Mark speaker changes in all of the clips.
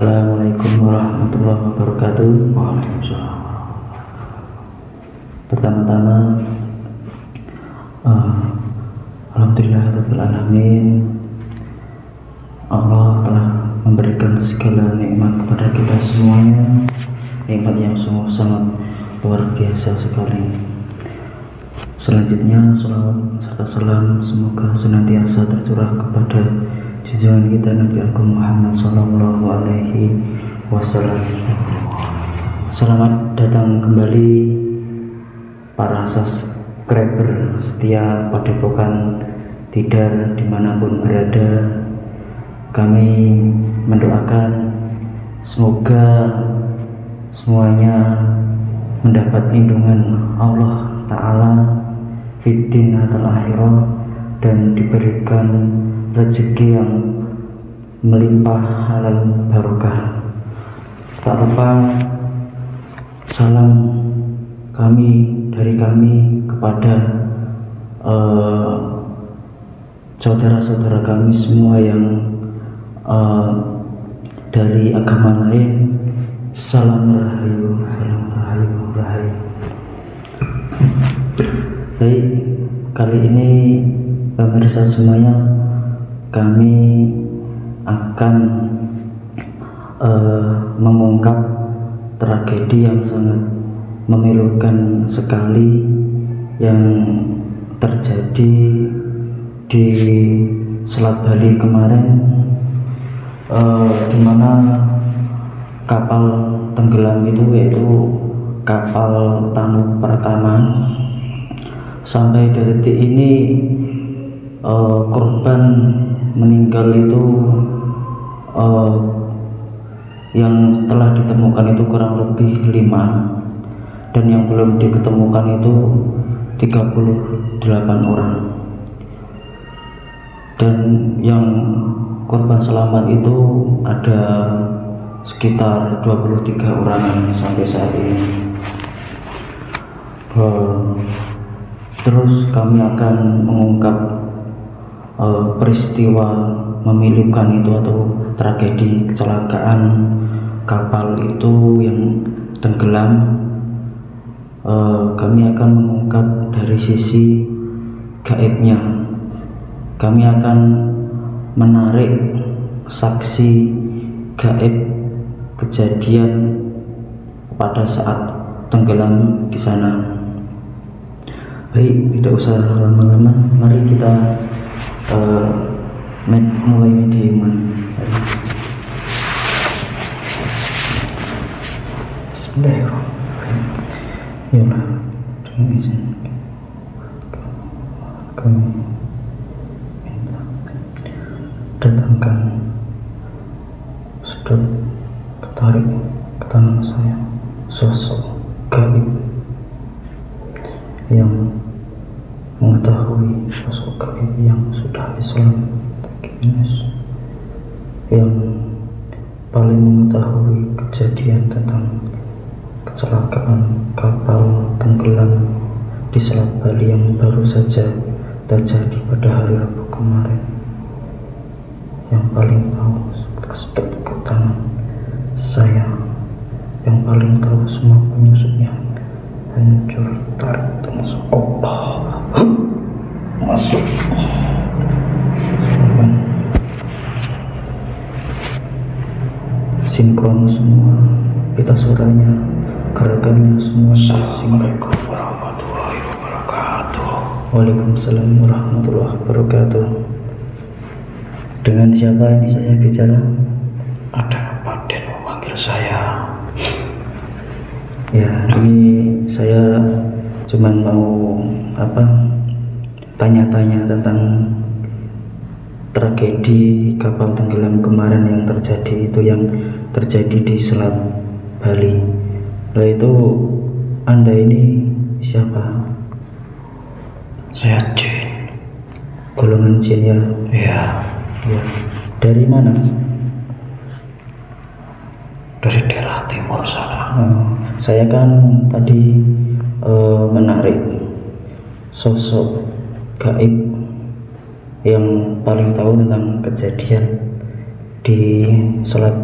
Speaker 1: Assalamualaikum warahmatullahi wabarakatuh. Waalaikumsalam. Pertama-tama, alhamdulillahirabbil alamin. Allah telah memberikan segala nikmat kepada kita semuanya, nikmat yang sungguh sangat luar biasa sekali. Selanjutnya, salawat serta salam semoga senantiasa tercurah kepada junjungan kita Nabi Agung Muhammad Sallallahu Alaihi Wasallam. Selamat datang kembali para subscriber setia Padepokan Tidar dimanapun berada. Kami mendoakan semoga semuanya mendapat lindungan Allah Ta'ala fiddin atal akhirah dan diberikan rezeki yang melimpah halal barokah. Tak lupa salam dari kami kepada saudara-saudara kami semua yang dari agama lain. Salam rahayu, rahayu. Baik, kali ini pemirsa semuanya, kami akan mengungkap tragedi yang sangat memilukan sekali yang terjadi di Selat Bali kemarin, di mana kapal tenggelam itu, yaitu kapal Tanu pertama. Sampai detik ini korban meninggal itu yang telah ditemukan itu kurang lebih 5, dan yang belum diketemukan itu 38 orang, dan yang korban selamat itu ada sekitar 23 orang sampai saat ini. Terus kami akan mengungkap peristiwa memilukan itu atau tragedi kecelakaan kapal itu yang tenggelam. Kami akan mengungkap dari sisi gaibnya. Kami akan menarik saksi gaib kejadian pada saat tenggelam di sana. Baik, tidak usah lama-lama, mari kita mulai mediuman. Bismillahirrahmanirrahim. Ya Allah, dengan izin kami minta datangkan sudut ketarik ke tangan saya sosok gaib yang mengetahui, sosok gaib yang sudah Islam, yang paling mengetahui kejadian tentang kecelakaan kapal tenggelam di Selat Bali yang baru saja terjadi pada hari Rabu kemarin, yang paling tahu sudut ke tangan saya, yang paling tahu semua penyusupnya hancur, tarik masuk, masuk, sinkron semua, pita suaranya, gerakannya semua.
Speaker 2: Assalamualaikum warahmatullahi wabarakatuh.
Speaker 1: Waalaikumsalam warahmatullahi wabarakatuh. Dengan siapa ini saya bicara?
Speaker 2: Ada Pak Den memanggil saya.
Speaker 1: Ya, ini saya cuman mau tanya-tanya tentang tragedi kapal tenggelam kemarin yang terjadi itu, yang terjadi di Selat Bali. Nah, itu Anda ini siapa?
Speaker 2: Saya jin.
Speaker 1: Golongan jin ya?
Speaker 2: Ya.
Speaker 1: Ya. Dari mana?
Speaker 2: Dari daerah timur sana.
Speaker 1: Saya kan tadi menarik sosok gaib yang paling tahu tentang kejadian di Selat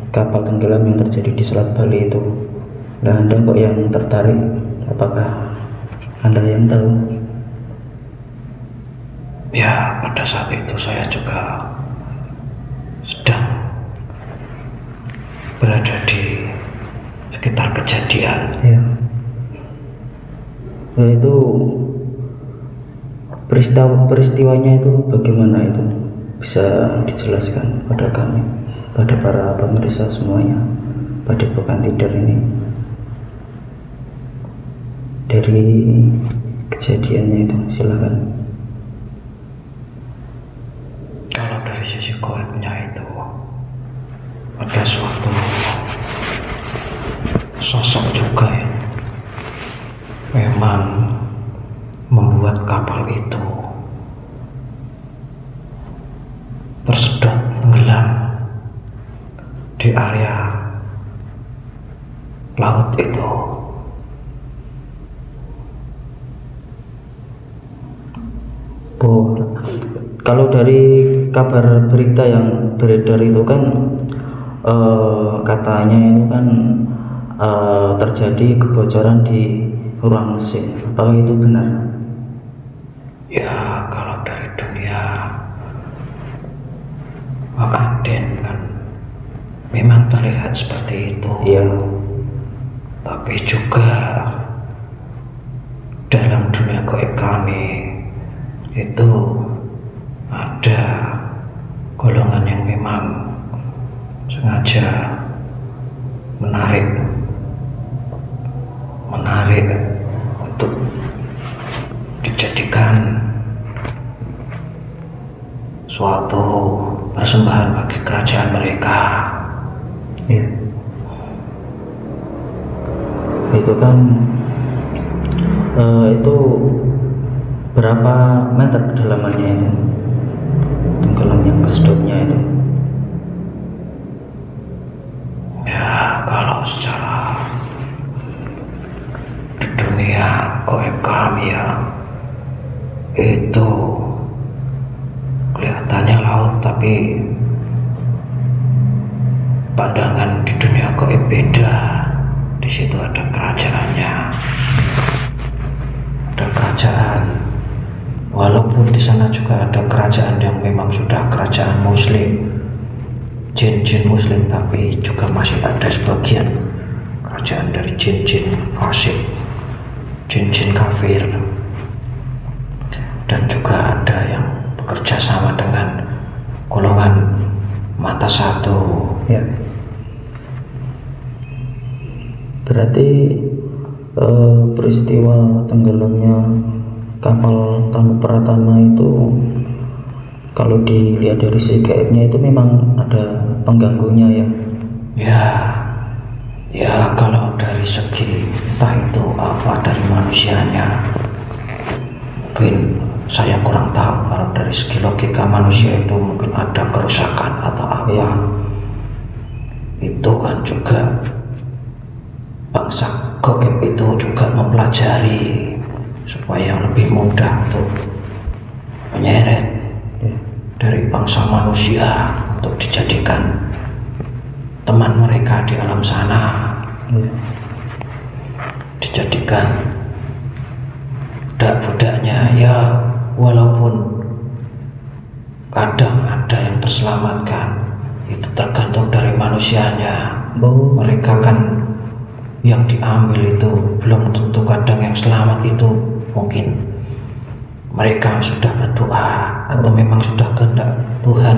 Speaker 1: kapal tenggelam yang terjadi di Selat Bali itu. Nah, Anda kok yang tertarik? Apakah Anda yang tahu?
Speaker 2: Ya, pada saat itu saya juga sedang berada di sekitar kejadian.
Speaker 1: Ya. Nah, itu peristiwanya itu bagaimana itu? Bisa dijelaskan pada kami, pada para pemirsa semuanya, pada Bukan Tidur ini, dari kejadiannya itu, silakan.
Speaker 2: Kalau dari sisi goibnya itu ada suatu sosok juga yang memang membuat kapal itu tersedot tenggelam di area laut itu.
Speaker 1: Oh, kalau dari kabar berita yang beredar itu kan katanya itu kan terjadi kebocoran di ruang mesin. Apakah itu benar?
Speaker 2: Ya, kalau dari dunia Aden kan memang terlihat seperti itu.
Speaker 1: Iya.
Speaker 2: Tapi juga dalam dunia gaib kami itu ada golongan yang memang sengaja menarik untuk dijadikan suatu persembahan bagi kerajaan mereka.
Speaker 1: Iya. Itu kan itu berapa meter kedalamannya itu tenggelam yang kesedotnya itu?
Speaker 2: Ya, kalau secara di dunia gaib kami ya, itu kelihatannya laut, tapi pandangan di dunia gaib beda. Di situ ada kerajaannya, ada kerajaan. Walaupun di sana juga ada kerajaan yang memang sudah kerajaan Muslim, jin-jin Muslim, tapi juga masih ada sebagian kerajaan dari jin-jin fasik, jin-jin kafir, dan juga ada yang bekerja sama dengan golongan mata satu.
Speaker 1: Ya. Berarti peristiwa tenggelamnya kapal Tamu Pratama itu, kalau dilihat dari sisi gaibnya itu memang ada pengganggunya ya.
Speaker 2: Ya kalau dari segi entah itu apa dari manusianya, mungkin saya kurang tahu. Kalau dari segi logika manusia itu mungkin ada kerusakan atau apa ya. Itu kan juga bangsa gaib itu juga mempelajari supaya lebih mudah untuk menyeret dari bangsa manusia untuk dijadikan teman mereka di alam sana, dijadikan budak-budaknya. Ya, walaupun kadang ada yang terselamatkan, itu tergantung dari manusianya. Mereka kan yang diambil itu belum tentu, kadang yang selamat itu mungkin mereka sudah berdoa atau memang sudah kehendak Tuhan,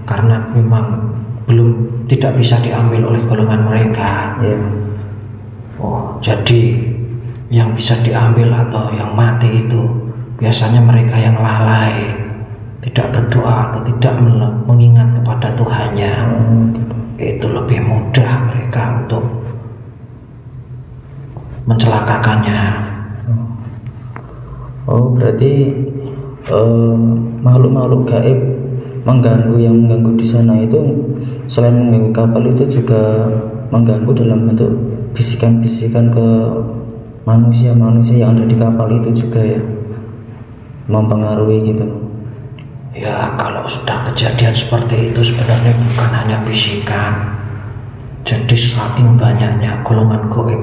Speaker 2: karena memang belum tidak bisa diambil oleh golongan mereka. Oh, jadi yang bisa diambil atau yang mati itu biasanya mereka yang lalai, tidak berdoa atau tidak mengingat kepada Tuhannya. Itu lebih mudah mereka untuk mencelakakannya.
Speaker 1: Oh, berarti makhluk-makhluk gaib yang mengganggu di sana itu selain mengganggu kapal itu juga mengganggu dalam bentuk bisikan-bisikan ke manusia-manusia yang ada di kapal itu juga ya, mempengaruhi gitu.
Speaker 2: Ya, kalau sudah kejadian seperti itu sebenarnya bukan hanya bisikan, saking banyaknya golongan gaib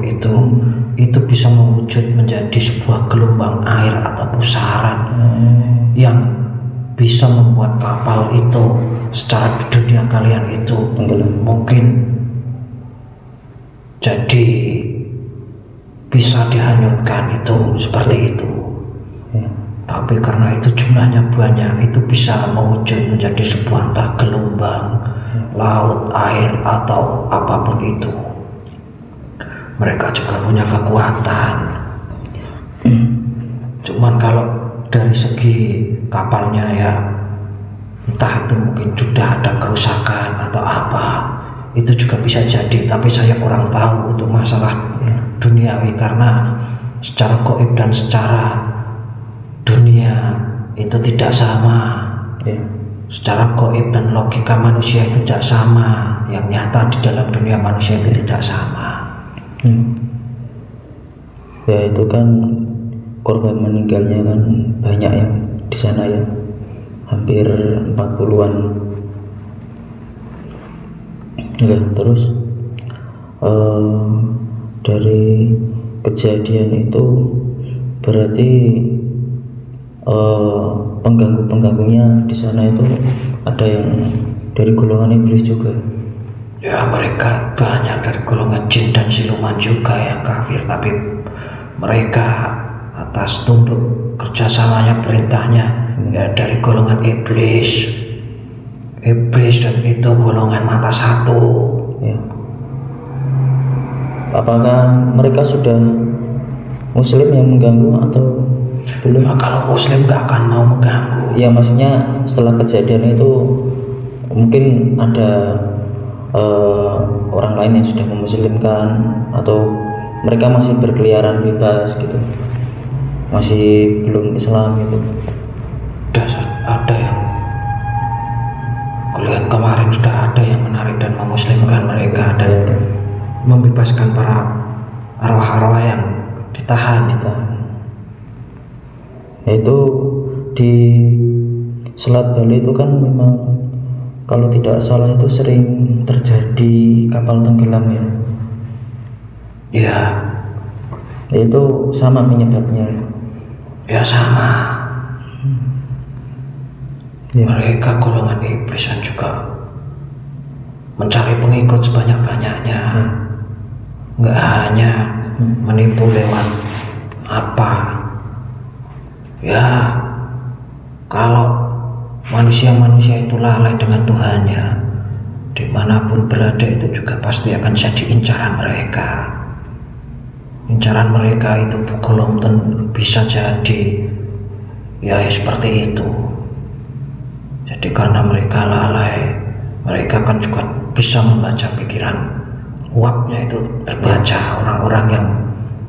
Speaker 2: itu bisa mewujud menjadi sebuah gelombang air atau pusaran yang bisa membuat kapal itu secara di dunia kalian itu mungkin jadi bisa dihanyutkan itu seperti itu. Tapi karena itu jumlahnya banyak, itu bisa mewujud menjadi sebuah entah gelombang laut, air atau apapun itu. Mereka juga punya kekuatan. Cuman kalau dari segi kapalnya ya entah itu mungkin sudah ada kerusakan atau apa, itu juga bisa jadi. Tapi saya kurang tahu untuk masalah duniawi, karena secara gaib dan secara dunia itu tidak sama. Secara gaib dan logika manusia itu tidak sama. Yang nyata di dalam dunia manusia itu tidak sama.
Speaker 1: Ya itu kan korban meninggalnya kan banyak ya di sana ya, hampir 40-an. Ya terus dari kejadian itu berarti pengganggunya di sana itu ada yang dari golongan iblis juga.
Speaker 2: Ya mereka banyak dari golongan jin dan siluman juga yang kafir, tapi mereka atas tunduk kerjasamanya, perintahnya ya dari golongan iblis dan itu golongan mata satu.
Speaker 1: Ya. Apakah mereka sudah muslim yang mengganggu atau belum?
Speaker 2: Ya, kalau muslim gak akan mau mengganggu.
Speaker 1: Ya maksudnya setelah kejadian itu mungkin ada orang lain yang sudah memuslimkan atau mereka masih berkeliaran bebas gitu, masih belum Islam gitu.
Speaker 2: Ada yang kulihat kemarin sudah ada yang menarik dan memuslimkan mereka dan membebaskan para arwah-arwah yang ditahan. Itu di Selat Bali itu kan memang kalau tidak salah itu sering terjadi kapal tenggelam ya. Ya. Itu sama penyebabnya. Ya sama. Ya. Mereka golongan iblis dan juga mencari pengikut sebanyak-banyaknya. Nggak hanya menipu lewat apa. Ya, kalau manusia-manusia itu lalai dengan Tuhannya, dimanapun berada itu juga pasti akan jadi incaran mereka. Incaran mereka itu belum bisa jadi ya seperti itu. Jadi karena mereka lalai, mereka kan juga bisa membaca pikiran. Uapnya itu terbaca orang-orang yang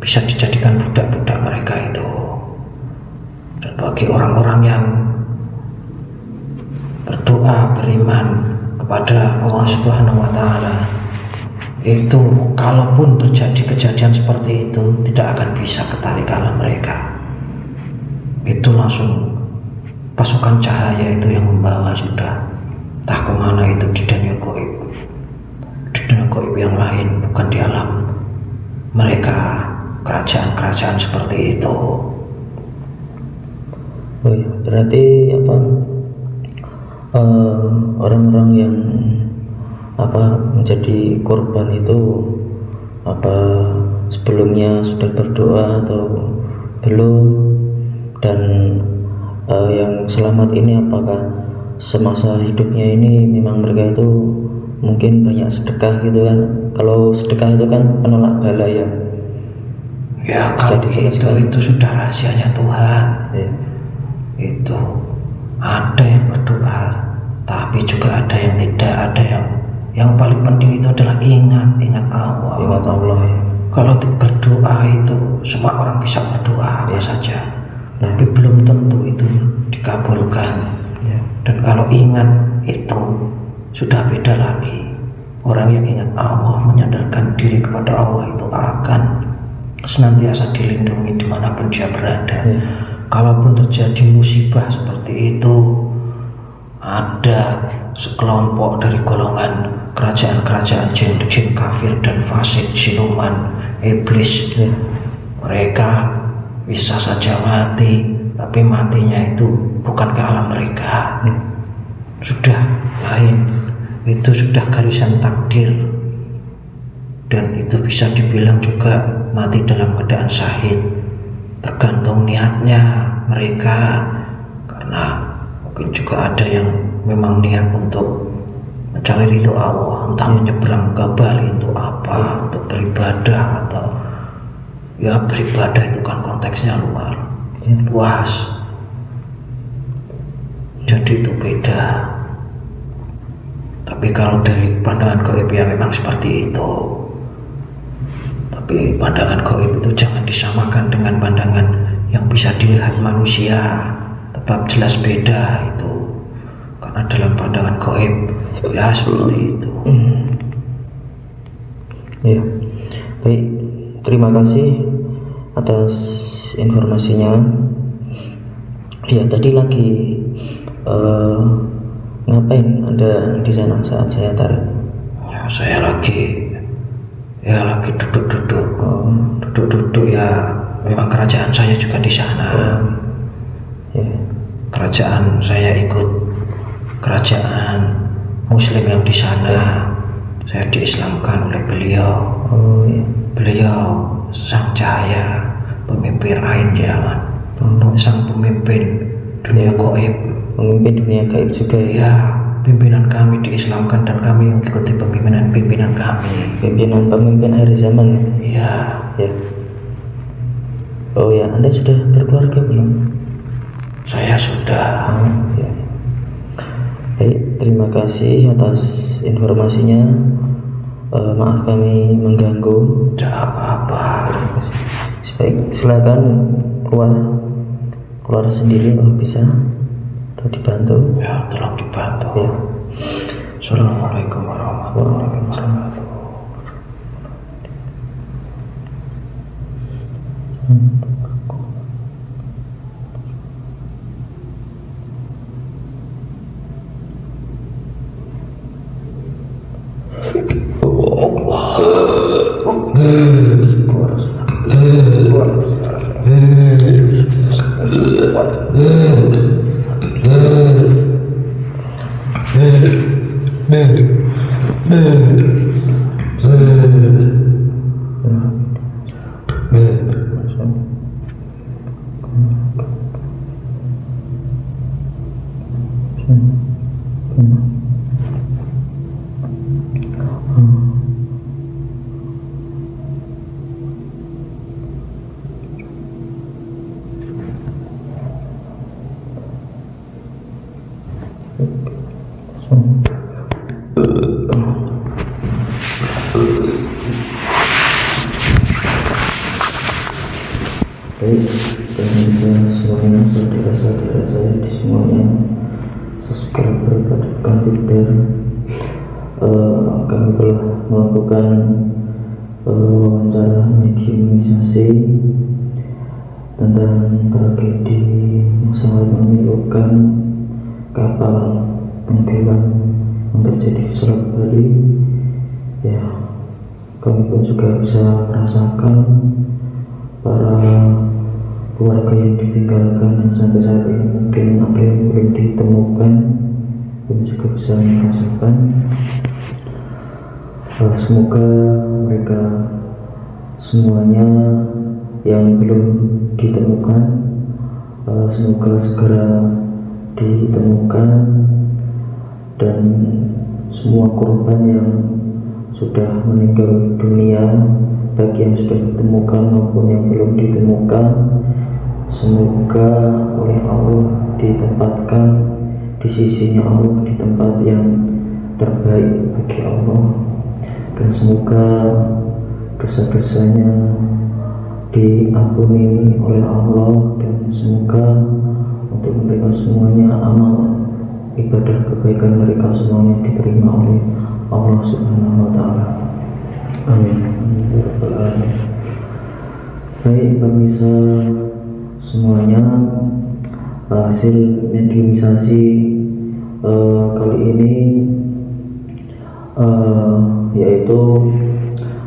Speaker 2: bisa dijadikan budak-budak mereka itu. Dan bagi orang-orang yang berdoa, beriman kepada Allah Subhanahu wa Ta'ala, itu kalaupun terjadi kejadian seperti itu tidak akan bisa ketarik kalah mereka. Itu langsung pasukan cahaya itu yang membawa sudah. Entah kemana itu di dunia gaib. Di dunia gaib yang lain, bukan di alam mereka, kerajaan-kerajaan seperti itu.
Speaker 1: Oh ya, berarti apa? Orang-orang yang menjadi korban itu sebelumnya sudah berdoa atau belum, dan yang selamat ini apakah semasa hidupnya ini memang mereka itu mungkin banyak sedekah gitu kan? Kalau sedekah itu kan penolak bala ya.
Speaker 2: Ya kalau itu sudah rahasianya Tuhan. Ya. Itu ada yang berdoa tapi juga ada yang tidak, ada yang paling penting itu adalah ingat Allah.
Speaker 1: Ingat Allah ya.
Speaker 2: Kalau berdoa itu semua orang bisa berdoa apa saja, tapi belum tentu itu dikabulkan ya. Dan kalau ingat itu sudah beda lagi. Orang yang ingat Allah, menyandarkan diri kepada Allah itu akan senantiasa dilindungi dimanapun dia berada ya. Kalaupun terjadi musibah seperti itu, ada sekelompok dari golongan kerajaan-kerajaan jin kafir dan fasik, siluman, iblis. Mereka bisa saja mati, tapi matinya itu bukan ke alam mereka. Sudah lain, itu sudah garisan takdir. Dan itu bisa dibilang juga mati dalam keadaan syahid. Tergantung niatnya mereka, karena mungkin juga ada yang memang niat untuk mencari ridho Allah, entah menyeberang ke Bali untuk apa, untuk beribadah, atau ya beribadah itu kan konteksnya luas, jadi itu beda. Tapi kalau dari pandangan gaib ya memang seperti itu. Tapi pandangan gaib itu jangan disamakan dengan pandangan yang bisa dilihat manusia, tetap jelas beda itu. Karena dalam pandangan gaib ya seperti itu.
Speaker 1: Ya, baik. Terima kasih atas informasinya. Ya, tadi lagi ngapain Anda di sana saat saya tarik?
Speaker 2: Ya, saya lagi duduk-duduk ya. Memang kerajaan saya juga di sana.
Speaker 1: Ya.
Speaker 2: Kerajaan saya ikut kerajaan Muslim yang di sana. Saya diislamkan oleh beliau. Beliau sang cahaya, pemimpin akhir zaman, sang pemimpin dunia gaib.
Speaker 1: Pemimpin dunia gaib juga
Speaker 2: ya. Pimpinan kami diislamkan dan kami mengikuti pimpinan kami.
Speaker 1: Pemimpin akhir zaman.
Speaker 2: Iya.
Speaker 1: Ya. Oh ya, Anda sudah berkeluarga belum?
Speaker 2: Saya sudah.
Speaker 1: Ya. Baik, terima kasih atas informasinya. Maaf kami mengganggu.
Speaker 2: Tidak apa-apa.
Speaker 1: Terima kasih. Baik, silakan keluar sendiri kalau bisa. Dibantu
Speaker 2: ya, tolong dibantu
Speaker 1: ya.
Speaker 2: Assalamualaikum warahmatullahi wabarakatuh.
Speaker 1: Baik, pemirsa semuanya, saudara-saudara saya di semuanya, subscriber pada komputer, kami telah melakukan wawancara mediumisasi tentang tragedi masalah memilukan kapal tenggelam yang terjadi di Selat Bali. Ya, kami pun juga bisa merasakan para keluarga yang ditinggalkan dan sampai saat ini mungkin ada yang belum ditemukan, kami juga bisa merasakan. Semoga mereka semuanya yang belum ditemukan semoga segera ditemukan, dan semua korban yang sudah meninggal dunia, baik yang sudah ditemukan maupun yang belum ditemukan, semoga oleh Allah ditempatkan di sisinya Allah di tempat yang terbaik bagi Allah, dan semoga dosa-dosanya diampuni oleh Allah, dan semoga untuk mereka semuanya amal ibadah kebaikan mereka semuanya diterima oleh Allah Subhanahu wa Ta'ala. Amin. Baik pemirsa semuanya, hasil mediumisasi kali ini yaitu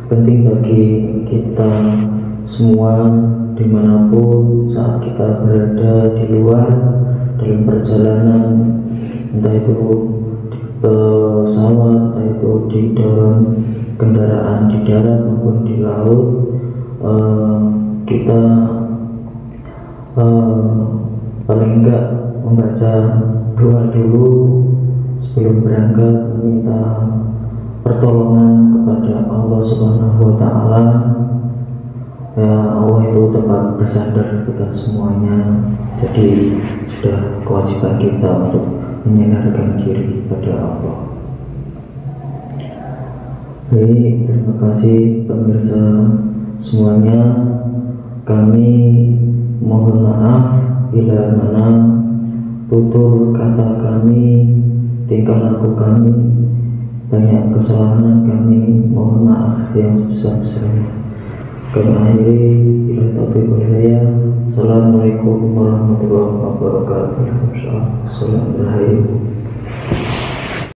Speaker 1: penting bagi kita semua dimanapun saat kita berada di luar dalam perjalanan, entah itu di pesawat, entah itu di dalam kendaraan di darat maupun di laut, kita paling enggak membaca doa dulu sebelum berangkat, meminta pertolongan kepada Allah Subhanahu wa Ta'ala. Ya, Allah itu tempat bersandar kita semuanya, jadi sudah kewajiban kita untuk menyandarkan diri kepada Allah. Baik, terima kasih pemirsa semuanya. Kami mohon maaf bila mana tutur kata kami, tingkah laku kami banyak kesalahan, kami mohon maaf yang sebesar-besarnya. Kami akhiri bila taufiq hidayah. Assalamualaikum warahmatullahi wabarakatuh. Assalamualaikum.